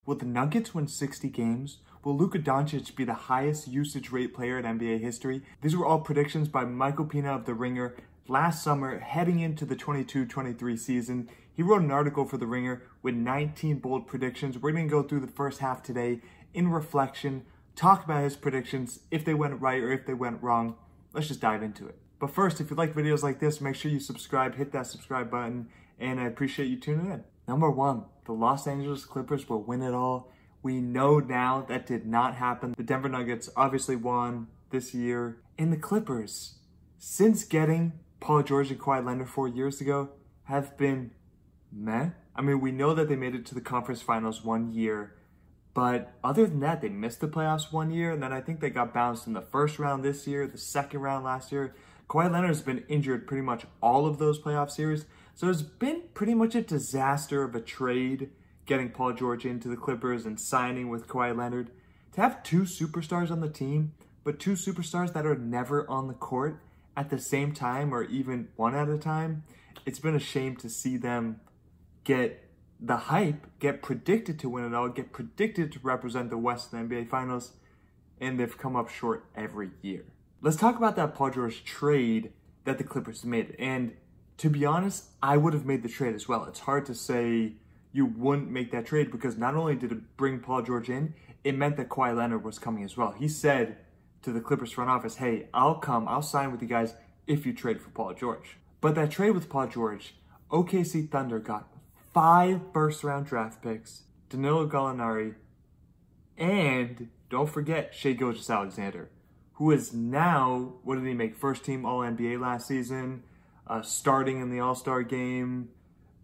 Will the Nuggets win 60 games? Will Luka be the highest usage rate player in NBA history? These were all predictions by Michael Pina of The Ringer last summer heading into the 22-23 season. He wrote an article for The Ringer with 19 bold predictions. We're going to go through the first half today in reflection, talk about his predictions, if they went right or if they went wrong. Let's just dive into it. But first, if you like videos like this, make sure you subscribe, hit that subscribe button, and I appreciate you tuning in. Number one, the Los Angeles Clippers will win it all. We know now that did not happen. The Denver Nuggets obviously won this year. And the Clippers, since getting Paul George and Kawhi Leonard 4 years ago, have been meh. I mean, we know that they made it to the conference finals 1 year, but other than that, they missed the playoffs 1 year, and then I think they got bounced in the first round this year, the second round last year. Kawhi Leonard has been injured pretty much all of those playoff series, so it's been pretty much a disaster of a trade getting Paul George into the Clippers and signing with Kawhi Leonard. To have two superstars on the team, but two superstars that are never on the court at the same time or even one at a time, it's been a shame to see them get the hype, get predicted to win it all, get predicted to represent the West in the NBA Finals, and they've come up short every year. Let's talk about that Paul George trade that the Clippers made. And to be honest, I would have made the trade as well. It's hard to say you wouldn't make that trade because not only did it bring Paul George in, it meant that Kawhi Leonard was coming as well. He said to the Clippers front office, hey, I'll sign with you guys if you trade for Paul George. But that trade with Paul George, OKC Thunder got 5 first-round draft picks, Danilo Gallinari, and don't forget Shai Gilgeous-Alexander, who is now, what did he make, first-team All-NBA last season, starting in the All-Star game,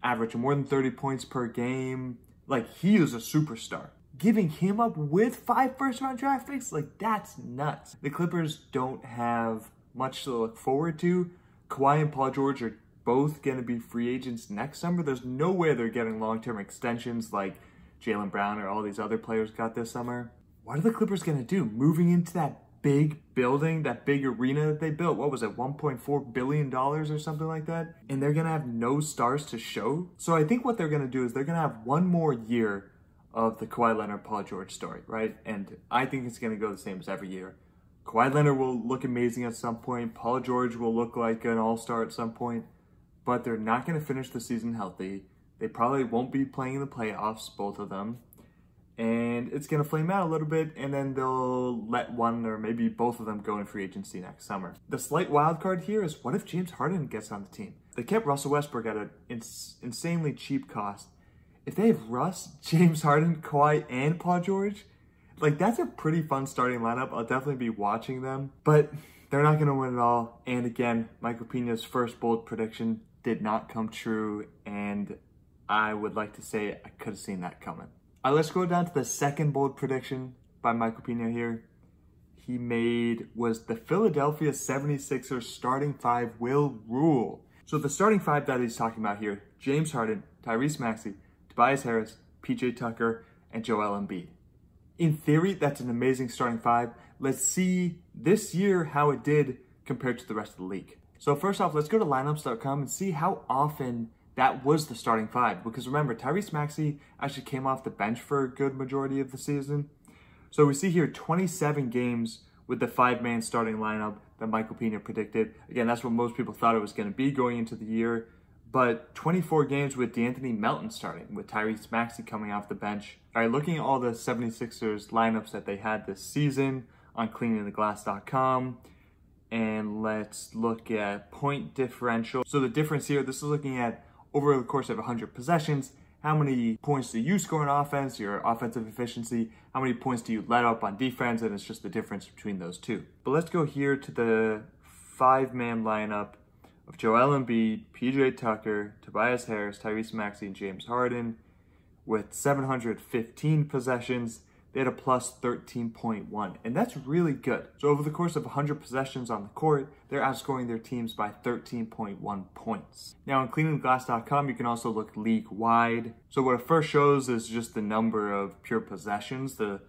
averaging more than 30 points per game. Like, he is a superstar. Giving him up with 5 first-round draft picks, like, that's nuts. The Clippers don't have much to look forward to. Kawhi and Paul George are both going to be free agents next summer. There's no way they're getting long-term extensions like Jaylen Brown or all these other players got this summer. What are the Clippers going to do? Moving into that big building, that big arena that they built, what was it, $1.4 billion or something like that? And they're going to have no stars to show? So I think what they're going to do is they're going to have one more year of the Kawhi Leonard, Paul George story, right? And I think it's going to go the same as every year. Kawhi Leonard will look amazing at some point. Paul George will look like an all-star at some point. But they're not going to finish the season healthy. They probably won't be playing in the playoffs, both of them. And it's going to flame out a little bit, and then they'll let one or maybe both of them go in free agency next summer. The slight wild card here is, what if James Harden gets on the team? They kept Russell Westbrook at an insanely cheap cost. If they have Russ, James Harden, Kawhi, and Paul George, like, that's a pretty fun starting lineup. I'll definitely be watching them. But they're not going to win it all. And again, Michael Pina's first bold prediction did not come true, and I would like to say I could have seen that coming. All right, let's go down to the second bold prediction by Michael Pina here. He made was the Philadelphia 76ers starting 5 will rule. So the starting 5 that he's talking about here, James Harden, Tyrese Maxey, Tobias Harris, PJ Tucker, and Joel Embiid. In theory, that's an amazing starting 5. Let's see this year how it did compared to the rest of the league. So first off, let's go to lineups.com and see how often that was the starting 5. Because remember, Tyrese Maxey actually came off the bench for a good majority of the season. So we see here 27 games with the 5-man starting lineup that Michael Pina predicted. Again, that's what most people thought it was going to be going into the year. But 24 games with DeAnthony Melton starting, with Tyrese Maxey coming off the bench. All right, looking at all the 76ers lineups that they had this season on cleaningtheglass.com. And let's look at point differential. So the difference here, this is looking at over the course of 100 possessions, how many points do you score on offense, your offensive efficiency, how many points do you let up on defense, and it's just the difference between those two. But let's go here to the 5-man lineup of Joel Embiid, PJ Tucker, Tobias Harris, Tyrese Maxey, and James Harden. With 715 possessions, they had a plus 13.1, and that's really good. So over the course of 100 possessions on the court, they're outscoring their teams by 13.1 points. Now on cleaningtheglass.com, you can also look league-wide. So what it first shows is just the number of pure possessions, the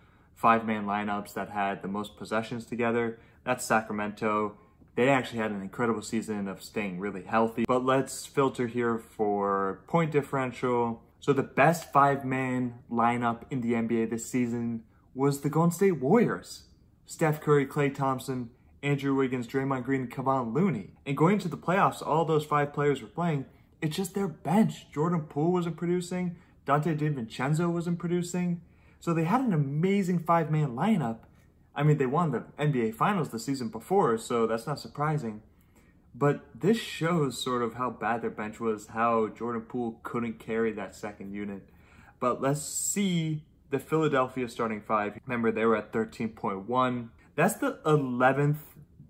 5-man lineups that had the most possessions together. That's Sacramento. They actually had an incredible season of staying really healthy. But let's filter here for point differential, So the best 5-man lineup in the NBA this season was the Golden State Warriors. Steph Curry, Klay Thompson, Andrew Wiggins, Draymond Green, and Kevon Looney. And going into the playoffs, all those 5 players were playing. It's just their bench. Jordan Poole wasn't producing. Dante DiVincenzo wasn't producing. So they had an amazing 5-man lineup. I mean, they won the NBA Finals the season before, so that's not surprising. But this shows sort of how bad their bench was, how Jordan Poole couldn't carry that second unit. But let's see the Philadelphia starting 5. Remember, they were at 13.1. That's the 11th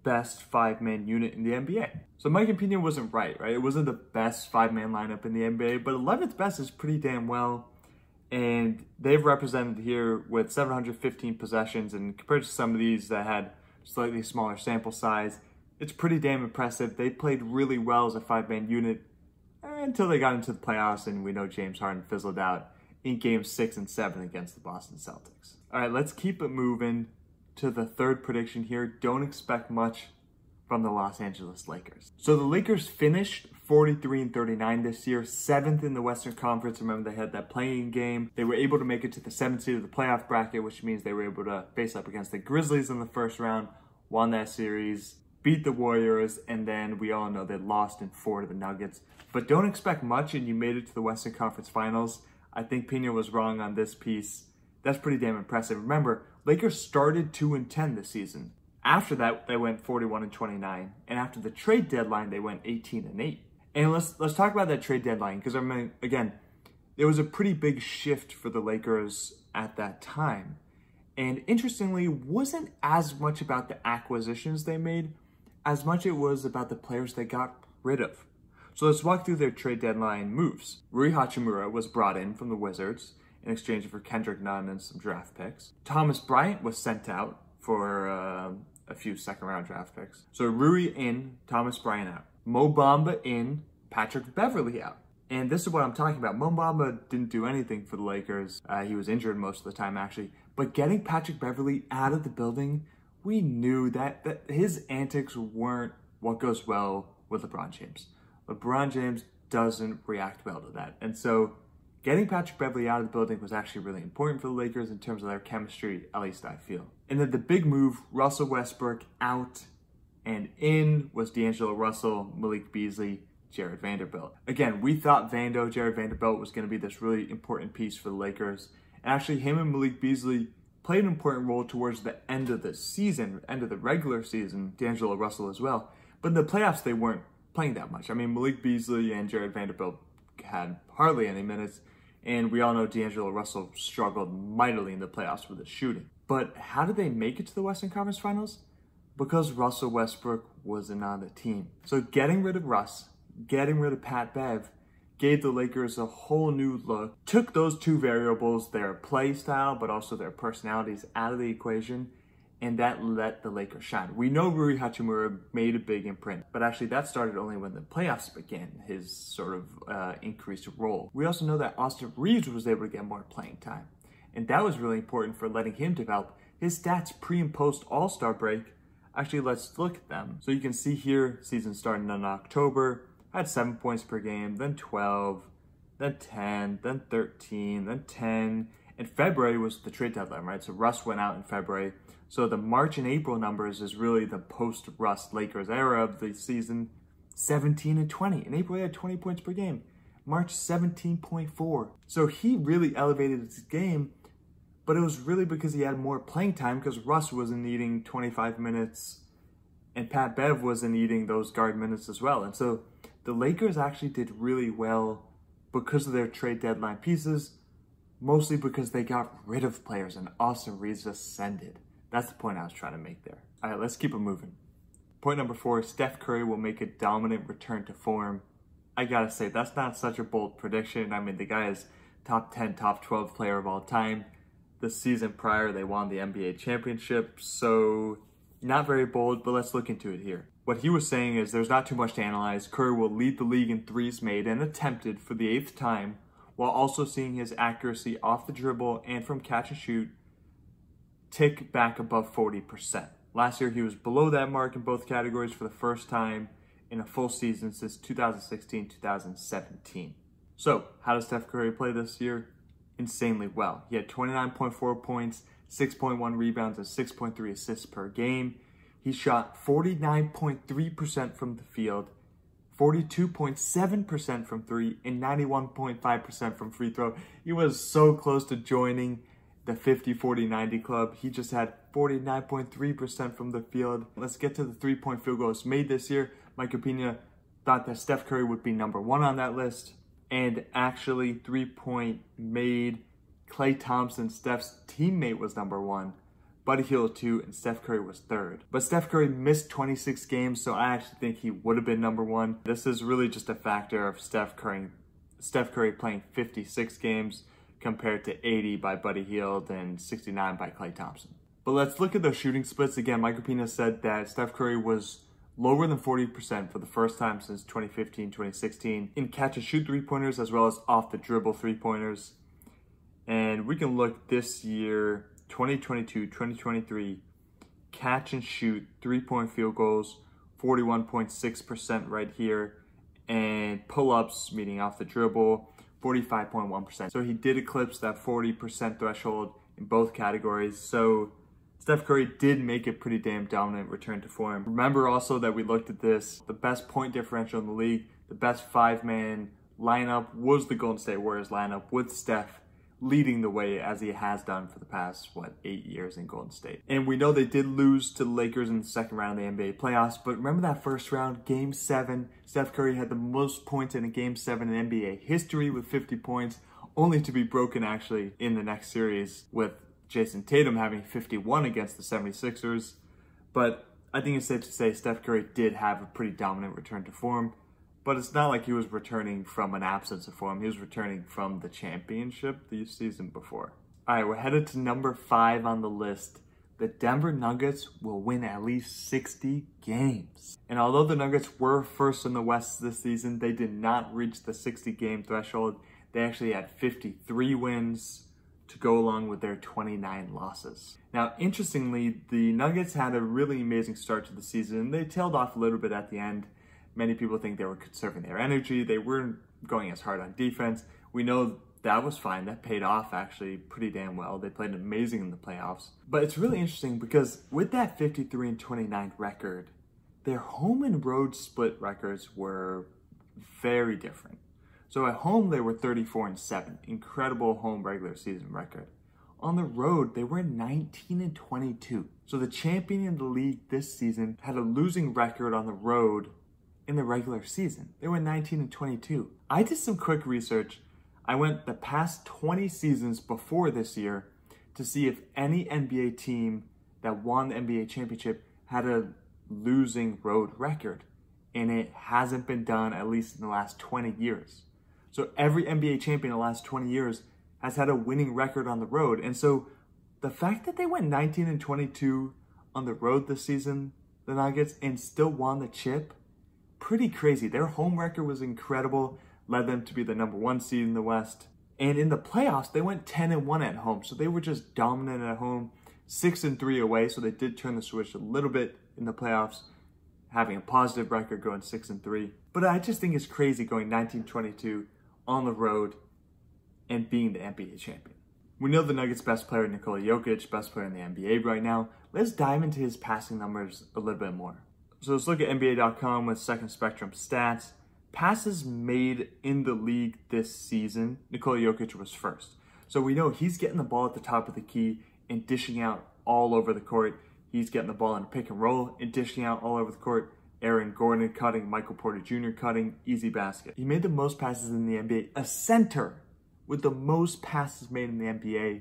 best 5-man unit in the NBA. So my opinion wasn't right? It wasn't the best 5-man lineup in the NBA, but 11th best is pretty damn well. And they've represented here with 715 possessions, and compared to some of these that had slightly smaller sample size, it's pretty damn impressive. They played really well as a 5-man unit until they got into the playoffs, and we know James Harden fizzled out in games 6 and 7 against the Boston Celtics. All right, let's keep it moving to the third prediction here. Don't expect much from the Los Angeles Lakers. So the Lakers finished 43-39 this year, 7th in the Western Conference. Remember, they had that play-in game. They were able to make it to the 7th seed of the playoff bracket, which means they were able to face up against the Grizzlies in the first round, won that series, beat the Warriors, and then we all know they lost in 4 to the Nuggets. But don't expect much, and you made it to the Western Conference Finals. I think Pina was wrong on this piece. That's pretty damn impressive. Remember, Lakers started 2-10 this season. After that, they went 41-29, and after the trade deadline, they went 18-8. And let's talk about that trade deadline, because I mean, again, there was a pretty big shift for the Lakers at that time. And interestingly, it wasn't as much about the acquisitions they made, as much it was about the players they got rid of. So let's walk through their trade deadline moves. Rui Hachimura was brought in from the Wizards in exchange for Kendrick Nunn and some draft picks. Thomas Bryant was sent out for a few second-round draft picks. So Rui in, Thomas Bryant out. Mo Bamba in, Patrick Beverley out. And this is what I'm talking about. Mo Bamba didn't do anything for the Lakers. He was injured most of the time, actually. But getting Patrick Beverley out of the building, we knew that his antics weren't what goes well with LeBron James. LeBron James doesn't react well to that. And so getting Patrick Beverley out of the building was actually really important for the Lakers in terms of their chemistry, at least I feel. And then the big move, Russell Westbrook out and in, was D'Angelo Russell, Malik Beasley, Jared Vanderbilt. Again, we thought Jared Vanderbilt was going to be this really important piece for the Lakers. And actually, him and Malik Beasley played an important role towards the end of the season, end of the regular season, D'Angelo Russell as well. But in the playoffs, they weren't playing that much. I mean, Malik Beasley and Jared Vanderbilt had hardly any minutes, and we all know D'Angelo Russell struggled mightily in the playoffs with his shooting. But how did they make it to the Western Conference Finals? Because Russell Westbrook wasn't on the team. So getting rid of Russ, getting rid of Pat Bev, gave the Lakers a whole new look, took those two variables, their play style, but also their personalities, out of the equation, and that let the Lakers shine. We know Rui Hachimura made a big imprint, but actually that started only when the playoffs began, his sort of increased role. We also know that Austin Reeves was able to get more playing time, and that was really important for letting him develop. His stats pre and post All-Star break, actually let's look at them. So you can see here, season starting in October, had 7 points per game, then 12, then 10, then 13, then 10, and February was the trade deadline, right? So Russ went out in February. So the March and April numbers is really the post-Russ Lakers era of the season, 17 and 20. In April, he had 20 points per game. March, 17.4. So he really elevated his game, but it was really because he had more playing time because Russ wasn't needing 25 minutes and Pat Bev wasn't needing those guard minutes as well. And so the Lakers actually did really well because of their trade deadline pieces, mostly because they got rid of players and Austin Reeves ascended. That's the point I was trying to make there. All right, let's keep it moving. Point number 4, Steph Curry will make a dominant return to form. I gotta say, that's not such a bold prediction. I mean, the guy is top 10, top 12 player of all time. The season prior, they won the NBA championship, so not very bold, but let's look into it here. What he was saying is there's not too much to analyze. Curry will lead the league in threes made and attempted for the 8th time, while also seeing his accuracy off the dribble and from catch and shoot tick back above 40%. Last year, he was below that mark in both categories for the first time in a full season since 2016-2017. So how does Steph Curry play this year? Insanely well. He had 29.4 points, 6.1 rebounds, and 6.3 assists per game. He shot 49.3% from the field, 42.7% from three, and 91.5% from free throw. He was so close to joining the 50-40-90 club. He just had 49.3% from the field. Let's get to the three-point field goals made this year. Michael Pina thought that Steph Curry would be number one on that list. And actually, three-point made, Klay Thompson, Steph's teammate, was number one. Buddy Hield 2, and Steph Curry was third. But Steph Curry missed 26 games, so I actually think he would have been number one. This is really just a factor of Steph Curry playing 56 games compared to 80 by Buddy Hield and 69 by Klay Thompson. But let's look at those shooting splits. Again, Michael Pina said that Steph Curry was lower than 40% for the first time since 2015-2016 in catch and shoot three-pointers as well as off the dribble three-pointers. And we can look this year, 2022-2023, catch and shoot three-point field goals, 41.6% right here, and pull-ups, meaning off the dribble, 45.1%. So he did eclipse that 40% threshold in both categories. So Steph Curry did make a pretty damn dominant return to form. Remember also that we looked at this, the best point differential in the league, the best five-man lineup was the Golden State Warriors lineup with Steph leading the way as he has done for the past, 8 years in Golden State. And we know they did lose to the Lakers in the second round of the NBA playoffs, but remember that first round, Game 7, Steph Curry had the most points in a Game 7 in NBA history with 50 points, only to be broken actually in the next series with Jason Tatum having 51 against the 76ers. But I think it's safe to say Steph Curry did have a pretty dominant return to form. But it's not like he was returning from an absence of form. He was returning from the championship the season before. All right, we're headed to number 5 on the list. The Denver Nuggets will win at least 60 games. And although the Nuggets were first in the West this season, they did not reach the 60-game threshold. They actually had 53 wins to go along with their 29 losses. Now, interestingly, the Nuggets had a really amazing start to the season. They tailed off a little bit at the end. Many people think they were conserving their energy. They weren't going as hard on defense. We know that was fine. That paid off actually pretty damn well. They played amazing in the playoffs. But it's really interesting because with that 53-29 record, their home and road split records were very different. So at home, they were 34-7, incredible home regular season record. On the road, they were 19-22. So the champion in the league this season had a losing record on the road in the regular season. They were 19-22. I did some quick research. I went the past 20 seasons before this year to see if any NBA team that won the NBA championship had a losing road record. And it hasn't been done at least in the last 20 years. So every NBA champion in the last 20 years has had a winning record on the road. And so the fact that they went 19-22 on the road this season, the Nuggets, and still won the chip, pretty crazy. Their home record was incredible, led them to be the number 1 seed in the West. And in the playoffs, they went 10-1 at home. So they were just dominant at home, 6-3 away. So they did turn the switch a little bit in the playoffs, having a positive record going 6-3. But I just think it's crazy going 19-22 on the road and being the NBA champion. We know the Nuggets' best player, Nikola Jokic, best player in the NBA right now. Let's dive into his passing numbers a little bit more. So let's look at NBA.com with Second Spectrum stats. Passes made in the league this season, Nikola Jokic was first. So we know he's getting the ball at the top of the key and dishing out all over the court. He's getting the ball in a pick and roll and dishing out all over the court. Aaron Gordon cutting, Michael Porter Jr. cutting, easy basket. He made the most passes in the NBA. A center with the most passes made in the NBA.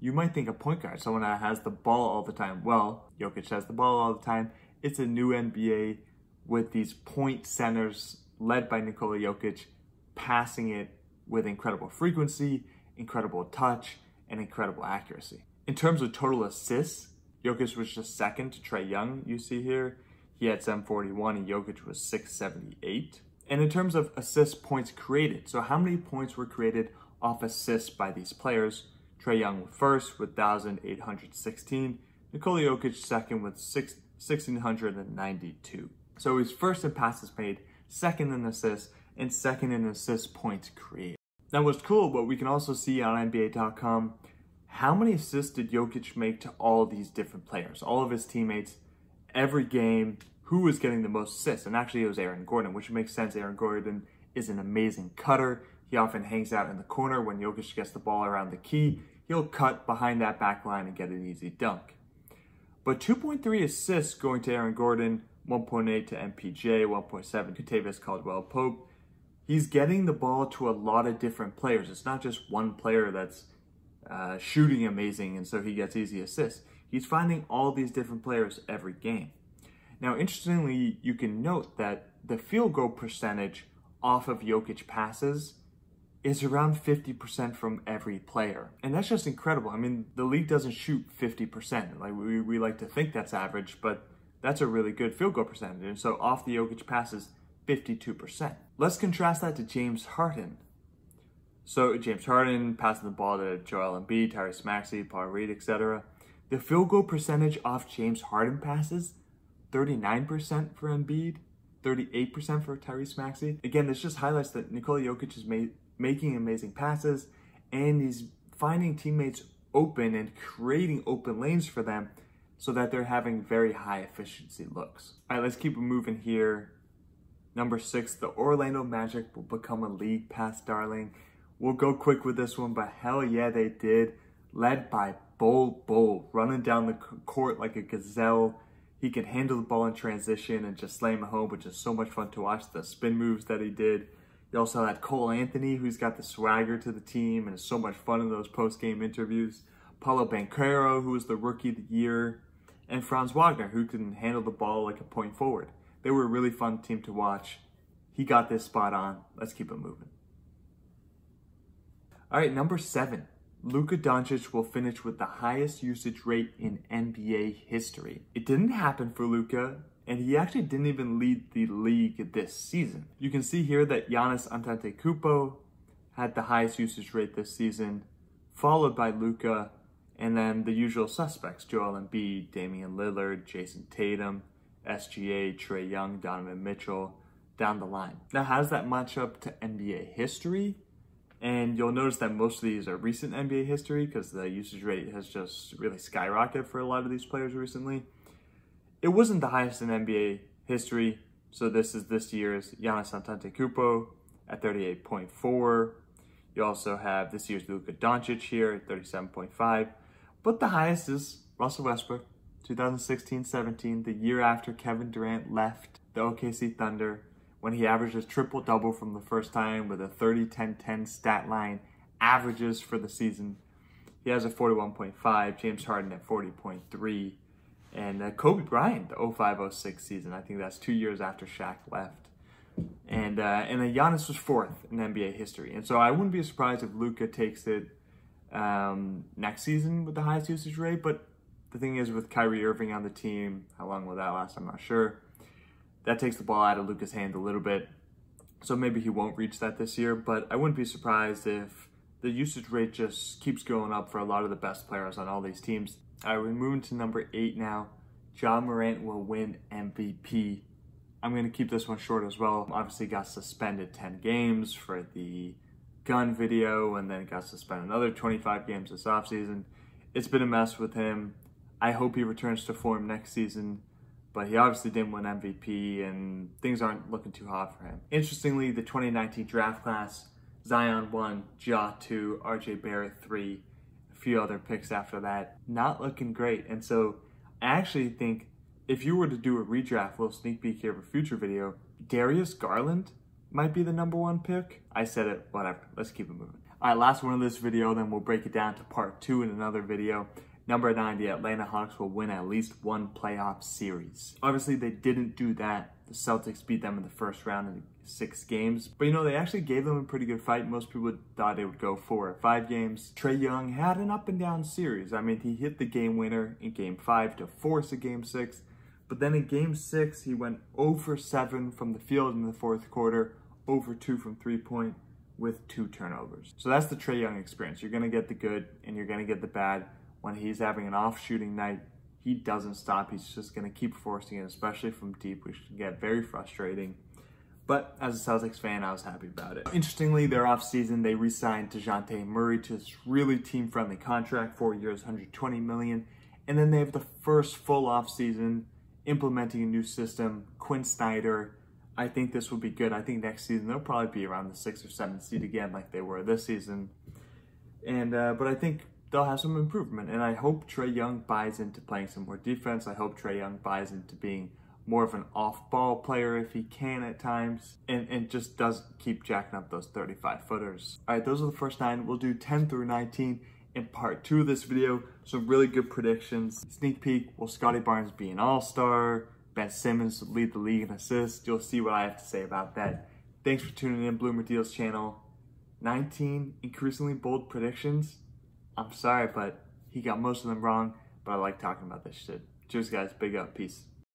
You might think a point guard, someone that has the ball all the time. Well, Jokic has the ball all the time. It's a new NBA with these point centers led by Nikola Jokic, passing it with incredible frequency, incredible touch, and incredible accuracy. In terms of total assists, Jokic was just second to Trae Young, you see here. He had 741 and Jokic was 678. And in terms of assist points created, so how many points were created off assists by these players? Trae Young first with 1,816. Nikola Jokic second with 1,692. So he's first in passes made, second in assists, and second in assists, points created. Now what's cool, but we can also see on NBA.com, how many assists did Jokic make to all these different players, all of his teammates, every game, who was getting the most assists? And actually it was Aaron Gordon, which makes sense. Aaron Gordon is an amazing cutter. He often hangs out in the corner when Jokic gets the ball around the key. He'll cut behind that back line and get an easy dunk. But 2.3 assists going to Aaron Gordon, 1.8 to MPJ, 1.7 to Kentavious Caldwell-Pope. He's getting the ball to a lot of different players. It's not just one player that's shooting amazing and so he gets easy assists. He's finding all these different players every game. Now, interestingly, you can note that the field goal percentage off of Jokic passes is around 50% from every player. And that's just incredible. I mean, the league doesn't shoot 50%. Like we like to think that's average, but that's a really good field goal percentage. And so off the Jokic passes, 52%. Let's contrast that to James Harden. So James Harden passing the ball to Joel Embiid, Tyrese Maxey, Paul Reed, etc. The field goal percentage off James Harden passes, 39% for Embiid, 38% for Tyrese Maxey. Again, this just highlights that Nikola Jokic is making amazing passes and he's finding teammates open and creating open lanes for them so that they're having very high efficiency looks. All right, let's keep it moving here. Number 6, the Orlando Magic will become a league pass darling. We'll go quick with this one, but hell yeah, they did. Led by Bol, running down the court like a gazelle. He can handle the ball in transition and just slam it home, which is so much fun to watch. The spin moves that he did. You also had Cole Anthony, who's got the swagger to the team and is so much fun in those post-game interviews. Paulo Banchero, who was the Rookie of the Year. And Franz Wagner, who can handle the ball like a point forward. They were a really fun team to watch. He got this spot on. Let's keep it moving. All right, number 7. Luka Doncic will finish with the highest usage rate in NBA history. It didn't happen for Luka, and he actually didn't even lead the league this season. You can see here that Giannis Antetokounmpo had the highest usage rate this season, followed by Luka, and then the usual suspects, Joel Embiid, Damian Lillard, Jason Tatum, SGA, Trae Young, Donovan Mitchell, down the line. Now, how does that match up to NBA history? And you'll notice that most of these are recent NBA history because the usage rate has just really skyrocketed for a lot of these players recently. It wasn't the highest in NBA history, so this is this year's Giannis Antetokounmpo at 38.4. You also have this year's Luka Doncic here at 37.5. But the highest is Russell Westbrook, 2016-17, the year after Kevin Durant left the OKC Thunder, when he averages triple-double from the first time with a 30-10-10 stat line, averages for the season. He has a 41.5, James Harden at 40.3, and Kobe Bryant, the 05-06 season. I think that's 2 years after Shaq left. And then Giannis was 4th in NBA history. And so I wouldn't be surprised if Luka takes it next season with the highest usage rate. But the thing is, with Kyrie Irving on the team, how long will that last? I'm not sure. That takes the ball out of Luka's hand a little bit. So maybe he won't reach that this year. But I wouldn't be surprised if the usage rate just keeps going up for a lot of the best players on all these teams. All right, we're moving to number 8 now. Ja Morant will win MVP. I'm going to keep this one short as well. Obviously got suspended 10 games for the gun video and then got suspended another 25 games this offseason. It's been a mess with him. I hope he returns to form next season, but he obviously didn't win MVP and things aren't looking too hot for him. Interestingly, the 2019 draft class, Zion 1, Ja 2, RJ Barrett 3, a few other picks after that, not looking great. And so I actually think if you were to do a redraft, little sneak peek here of a future video, Darius Garland might be the number 1 pick. I said it, whatever. Let's keep it moving. All right, last one of this video, then we'll break it down to part 2 in another video. Number 9, the Atlanta Hawks will win at least one playoff series. Obviously, they didn't do that. The Celtics beat them in the first round in 6 games. But, you know, they actually gave them a pretty good fight. Most people thought they would go 4 or 5 games. Trae Young had an up-and-down series. I mean, he hit the game winner in Game 5 to force a Game 6. But then in Game 6, he went 0 for 7 from the field in the 4th quarter, 0 for 2 from three-point with 2 turnovers. So that's the Trae Young experience. You're going to get the good and you're going to get the bad. When he's having an off-shooting night, he doesn't stop. He's just going to keep forcing it, especially from deep, which can get very frustrating. But as a Celtics fan, I was happy about it. Interestingly, their offseason, they re-signed DeJounte Murray to this really team-friendly contract, 4 years, $120 million. And then they have the first full offseason implementing a new system. Quinn Snyder, I think this will be good. I think next season they'll probably be around the 6th or 7th seed again like they were this season. And but I think they'll have some improvement. And I hope Trae Young buys into playing some more defense. I hope Trae Young buys into being more of an off-ball player if he can at times, and just doesn't keep jacking up those 35-footers. All right, those are the first 9. We'll do 10 through 19 in part 2 of this video. Some really good predictions. Sneak peek, will Scottie Barnes be an all-star? Ben Simmons lead the league in assists? You'll see what I have to say about that. Thanks for tuning in, Bloomer Deals channel. 19 increasingly bold predictions. I'm sorry, but he got most of them wrong, but I like talking about this shit. Cheers, guys. Big up. Peace.